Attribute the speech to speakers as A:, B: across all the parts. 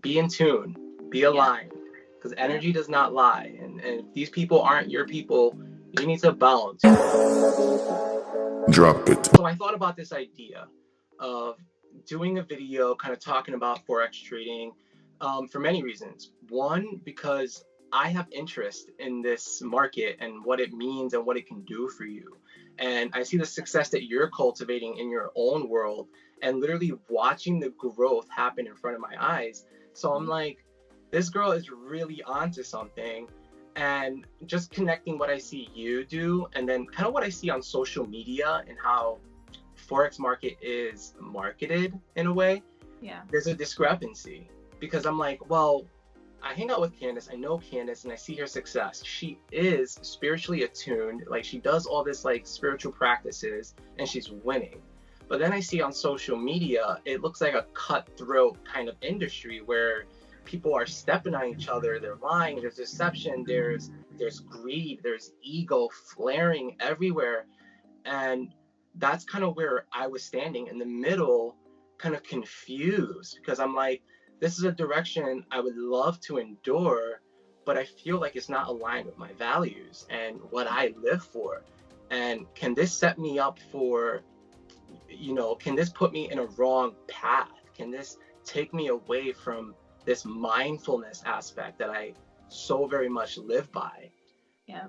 A: be in tune, be aligned, because
B: Yeah.
A: energy does not lie. And if these people aren't your people, you need to balance.
C: Drop it.
A: So I thought about this idea of doing a video kind of talking about Forex trading for many reasons. One, because I have interest in this market and what it means and what it can do for you. And I see the success that you're cultivating in your own world and literally watching the growth happen in front of my eyes. So I'm like, this girl is really onto something. And just connecting what I see you do and then kind of what I see on social media and how Forex market is marketed in a way,
B: Yeah.
A: there's a discrepancy because I'm like, well, I hang out with Candace, I know Candace, and I see her success. She is spiritually attuned, like she does all this like spiritual practices and she's winning. But then I see on social media, it looks like a cutthroat kind of industry where people are stepping on each other, they're lying, there's deception, there's greed, there's ego flaring everywhere. And that's kind of where I was standing in the middle, kind of confused because I'm like, this is a direction I would love to endure, but I feel like it's not aligned with my values and what I live for. And can this set me up for, can this put me in a wrong path? Can this take me away from this mindfulness aspect that I so very much live by?
B: Yeah.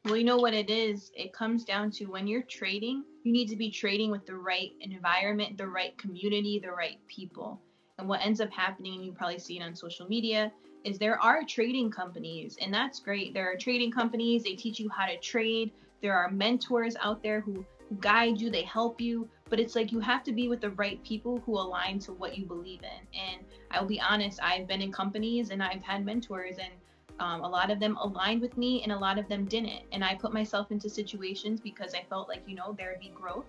B: Well, you know what it is? It comes down to when you're trading, you need to be trading with the right environment, the right community, the right people. And what ends up happening, and you probably see it on social media, is there are trading companies, and that's great. There are trading companies, they teach you how to trade. There are mentors out there who guide you, they help you. But it's like you have to be with the right people who align to what you believe in. And I'll be honest, I've been in companies and I've had mentors, and a lot of them aligned with me and a lot of them didn't. And I put myself into situations because I felt like, there would be growth.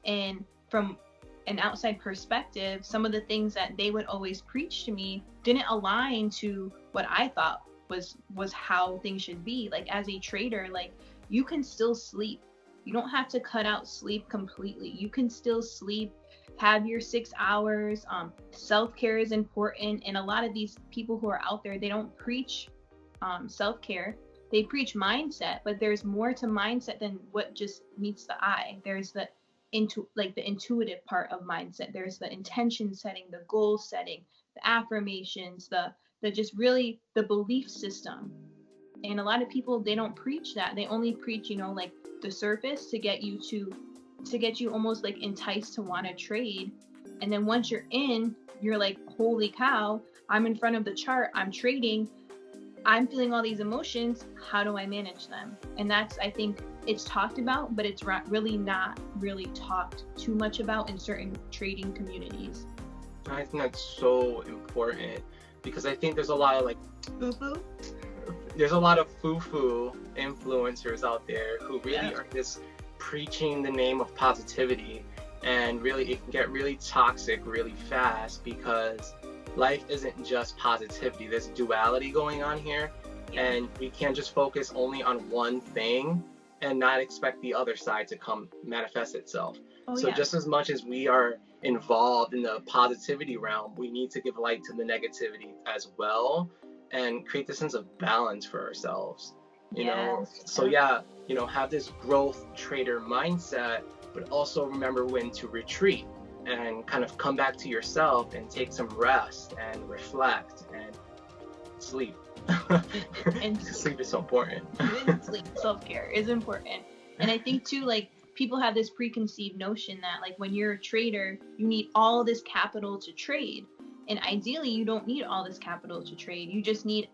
B: And from an outside perspective, some of the things that they would always preach to me didn't align to what I thought was how things should be. Like as a trader, like you can still sleep. You don't have to cut out sleep completely. You can still sleep, have your 6 hours. Self-care is important. And a lot of these people who are out there, they don't preach self-care. They preach mindset, but there's more to mindset than what just meets the eye. There's the the intuitive part of mindset. There's the intention setting, the goal setting, the affirmations, the just really the belief system. And a lot of people, they don't preach that. They only preach, like the surface to get you almost like enticed to want to trade. And then once you're in, you're like, holy cow, I'm in front of the chart, I'm trading, I'm feeling all these emotions. How do I manage them? And that's, I think, it's talked about, but it's really not really talked too much about in certain trading communities.
A: I think that's so important because I think there's a lot of like
B: Foo-foo?
A: there's a lot of foo-foo influencers out there who really are just preaching the name of positivity, and really it can get really toxic really fast because life isn't just positivity. There's duality going on here, and we can't just focus only on one thing and not expect the other side to come manifest itself. Just as much as we are involved in the positivity realm, we need to give light to the negativity as well and create this sense of balance for ourselves. Have this growth trader mindset, but also remember when to retreat and kind of come back to yourself and take some rest and reflect and sleep. And sleep is so important.
B: Sleep, self-care is important. And I think too, like people have this preconceived notion that like when you're a trader, you need all this capital to trade. And ideally, you don't need all this capital to trade. You just need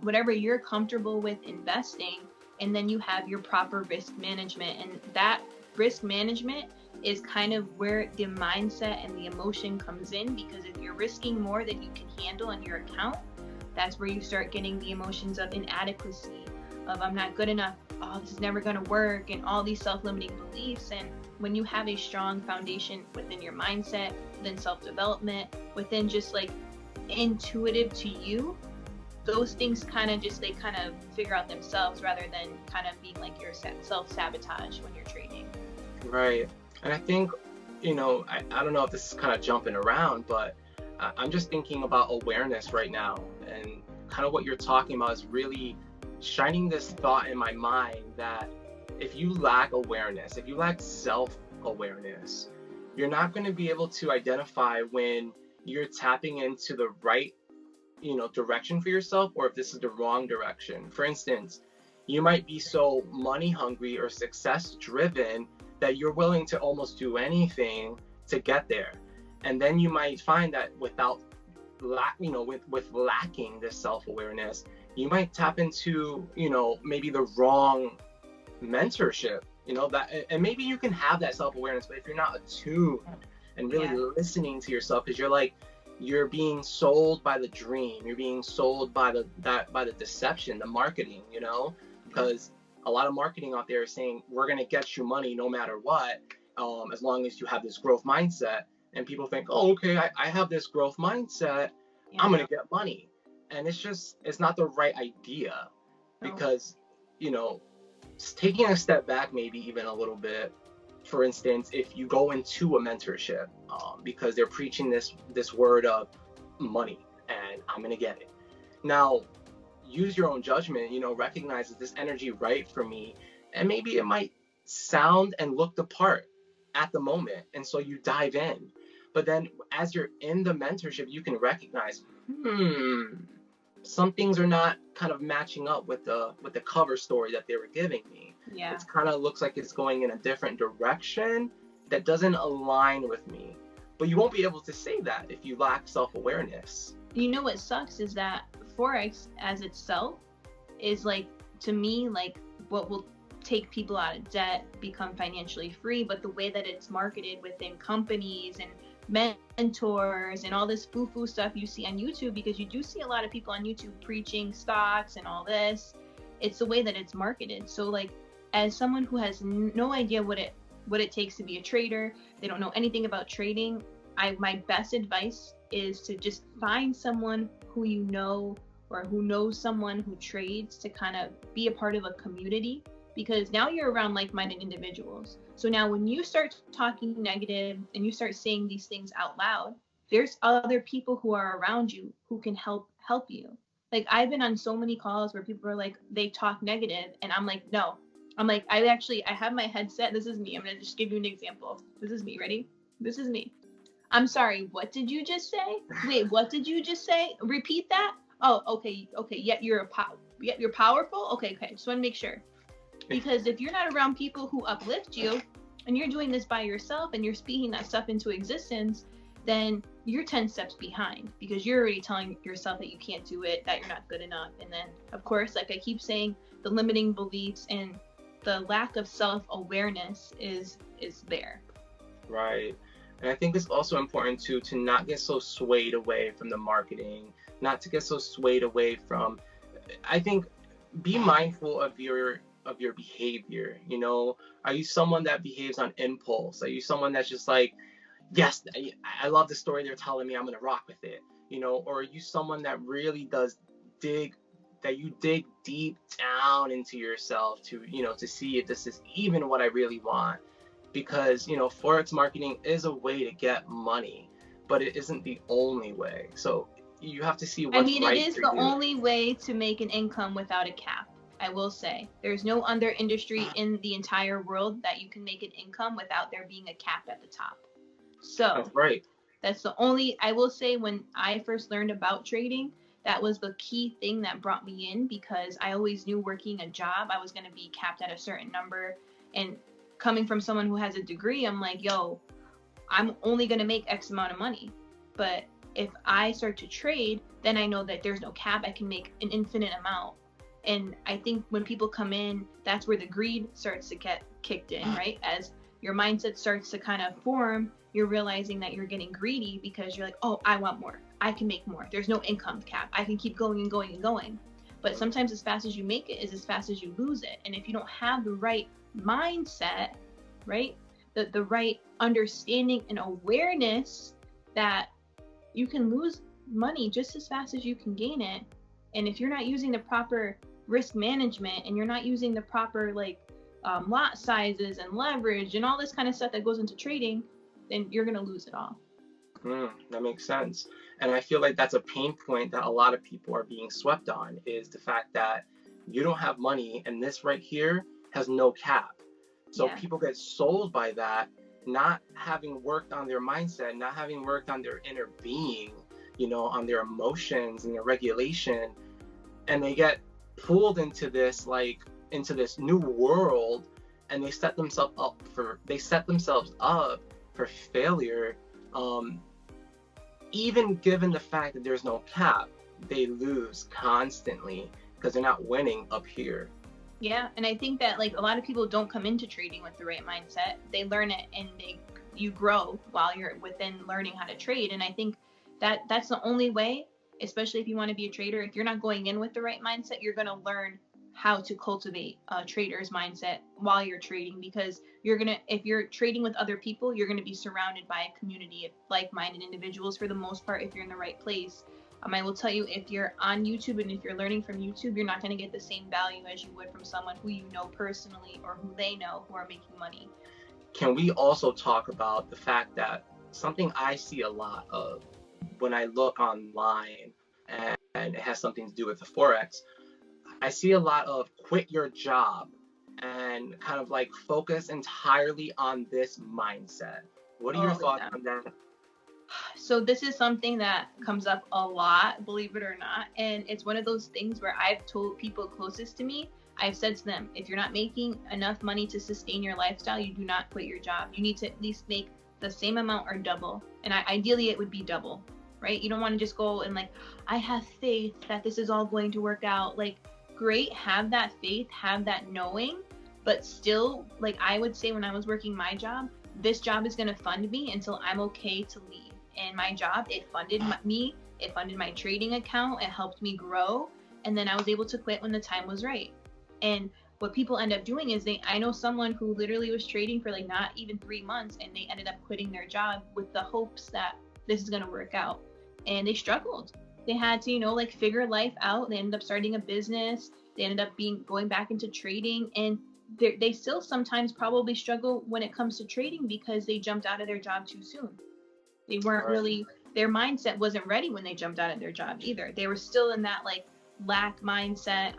B: whatever you're comfortable with investing, and then you have your proper risk management. And that risk management is kind of where the mindset and the emotion comes in, because if you're risking more than you can handle in your account, that's where you start getting the emotions of inadequacy, of I'm not good enough, oh, this is never going to work, and all these self-limiting beliefs. And when you have a strong foundation within your mindset, within self-development, within just like intuitive to you, those things kind of figure out themselves rather than kind of being like your self-sabotage when you're trading.
A: Right. And I think, I don't know if this is kind of jumping around, but I'm just thinking about awareness right now, and kind of what you're talking about is really shining this thought in my mind that if you lack awareness, if you lack self-awareness, you're not going to be able to identify when you're tapping into the right, direction for yourself, or if this is the wrong direction. For instance, you might be so money hungry or success driven that you're willing to almost do anything to get there. And then you might find that with lacking this self-awareness, you might tap into, maybe the wrong mentorship, and maybe you can have that self-awareness, but if you're not attuned and really listening to yourself, because you're being sold by the dream, you're being sold by the deception, the marketing, because a lot of marketing out there is saying we're going to get you money no matter what, as long as you have this growth mindset. And people think, oh, okay, I have this growth mindset, I'm going to get money. And it's not the right idea, because, taking a step back, maybe even a little bit, for instance, if you go into a mentorship, because they're preaching this word of money and I'm going to get it. Now, use your own judgment, recognize, is this energy right for me? And maybe it might sound and look the part at the moment. And so you dive in. But then as you're in the mentorship, you can recognize, some things are not kind of matching up with the cover story that they were giving me.
B: Yeah.
A: It kind of looks like it's going in a different direction that doesn't align with me. But you won't be able to say that if you lack self-awareness.
B: You know what sucks is that Forex as itself is to me, what will take people out of debt, become financially free, but the way that it's marketed within companies and mentors and all this foo-foo stuff you see on YouTube, because you do see a lot of people on YouTube preaching stocks and all this, it's the way that it's marketed. So as someone who has no idea what it takes to be a trader, they don't know anything about trading, my best advice is to just find someone who or who knows someone who trades, to kind of be a part of a community, because now you're around like-minded individuals. So now when you start talking negative and you start saying these things out loud, there's other people who are around you who can help you. I've been on so many calls where people are they talk negative, and I'm like, no. I'm like, I have my headset. This is me. I'm going to just give you an example. This is me. Ready? This is me. I'm sorry. What did you just say? Wait, what did you just say? Repeat that. Oh, okay. Yet you're powerful. Okay. Just want to make sure. Because if you're not around people who uplift you, and you're doing this by yourself and you're speaking that stuff into existence, then you're 10 steps behind, because you're already telling yourself that you can't do it, that you're not good enough. And then, of course, like I keep saying, the limiting beliefs and the lack of self-awareness is there.
A: Right. And I think it's also important to not get so swayed away from the marketing, not to get so swayed away from, I think, be mindful of your behavior. Are you someone that behaves on impulse? Are you someone that's just yes, I love the story they're telling me, I'm gonna rock with it, or are you someone that really does dig deep down into yourself to see if this is even what I really want? Because Forex marketing is a way to get money, but it isn't the only way. So you have to see what's right for you.
B: It is the only way to make an income without a cap. I will say there's no other industry in the entire world that you can make an income without there being a cap at the top. So
A: that's right.
B: That's the only, I will say, when I first learned about trading, that was the key thing that brought me in, because I always knew working a job, I was going to be capped at a certain number. And coming from someone who has a degree, I'm like, yo, I'm only going to make X amount of money. But if I start to trade, then I know that there's no cap. I can make an infinite amount. And I think when people come in, that's where the greed starts to get kicked in, right? As your mindset starts to kind of form, you're realizing that you're getting greedy, because you're like, oh, I want more. I can make more. There's no income cap. I can keep going and going and going. But sometimes as fast as you make it is as fast as you lose it. And if you don't have the right mindset, right, the right understanding and awareness that you can lose money just as fast as you can gain it, and if you're not using the proper risk management and you're not using the proper lot sizes and leverage and all this kind of stuff that goes into trading, then you're going to lose it all.
A: That makes sense. And I feel like that's a pain point that a lot of people are being swept on, is the fact that you don't have money and this right here has no cap. So
B: Yeah.
A: people get sold by that, not having worked on their mindset, not having worked on their inner being, on their emotions and their regulation. And they get pulled into this, into this new world, and they set themselves up for failure. Even given the fact that there's no cap, they lose constantly because they're not winning up here.
B: Yeah, and I think that like a lot of people don't come into trading with the right mindset. They learn it and you grow while you're within learning how to trade. And I think that that's the only way, especially if you want to be a trader. If you're not going in with the right mindset, you're going to learn how to cultivate a trader's mindset while you're trading, because if you're trading with other people, you're going to be surrounded by a community of like-minded individuals for the most part if you're in the right place. I will tell you, if you're on YouTube and if you're learning from YouTube, you're not going to get the same value as you would from someone who you know personally or who they know who are making money.
A: Can we also talk about the fact that something I see a lot of when I look online, and it has something to do with the Forex, I see a lot of quit your job and kind of like focus entirely on this mindset. What are your thoughts on that?
B: So this is something that comes up a lot, believe it or not. And it's one of those things where I've told people closest to me, I've said to them, if you're not making enough money to sustain your lifestyle, you do not quit your job. You need to at least make the same amount or double. And ideally it would be double, right? You don't want to just go and like, I have faith that this is all going to work out. Like, great, have that faith, have that knowing, but still, like I would say when I was working my job, this job is going to fund me until I'm okay to leave. And my job, it funded me, it funded my trading account, it helped me grow, and then I was able to quit when the time was right. And what people end up doing is I know someone who literally was trading for like not even 3 months, and they ended up quitting their job with the hopes that this is going to work out. And they struggled. They had to, like figure life out. They ended up starting a business. They ended up going back into trading, and they still sometimes probably struggle when it comes to trading because they jumped out of their job too soon. They weren't really, their mindset wasn't ready when they jumped out of their job either. They were still in that like lack mindset.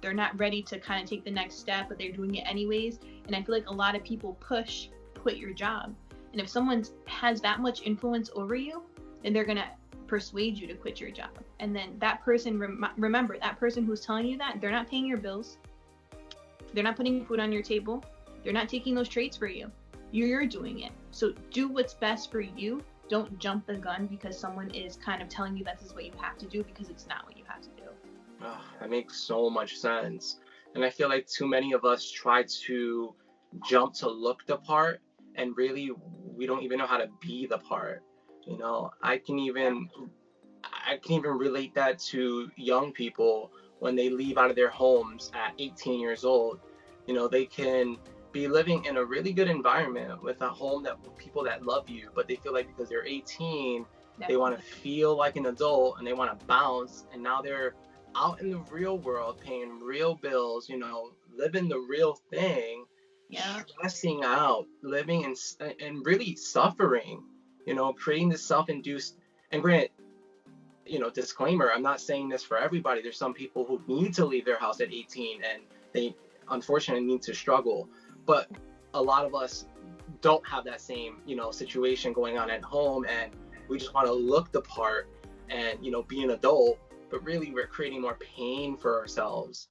B: They're not ready to kind of take the next step, but they're doing it anyways. And I feel like a lot of people quit your job. And if someone has that much influence over you, then they're going to persuade you to quit your job. And then that person, remember, that person who's telling you that, they're not paying your bills. They're not putting food on your table. They're not taking those trades for you. You're doing it. So do what's best for you. Don't jump the gun because someone is kind of telling you this is what you have to do, because it's not what you have to do.
A: Oh, that makes so much sense. And I feel like too many of us try to jump to look the part, and really we don't even know how to be the part. I can even relate that to young people when they leave out of their homes at 18 years old. They can be living in a really good environment with a home that people that love you, but they feel like because they're 18, they want to feel like an adult and they want to bounce, and now they're out in the real world paying real bills, living the real thing, stressing out, living and really suffering, creating this self-induced. And granted, disclaimer, I'm not saying this for everybody. There's some people who need to leave their house at 18 and they unfortunately need to struggle. But a lot of us don't have that same, situation going on at home, and we just want to look the part and, be an adult, but really we're creating more pain for ourselves.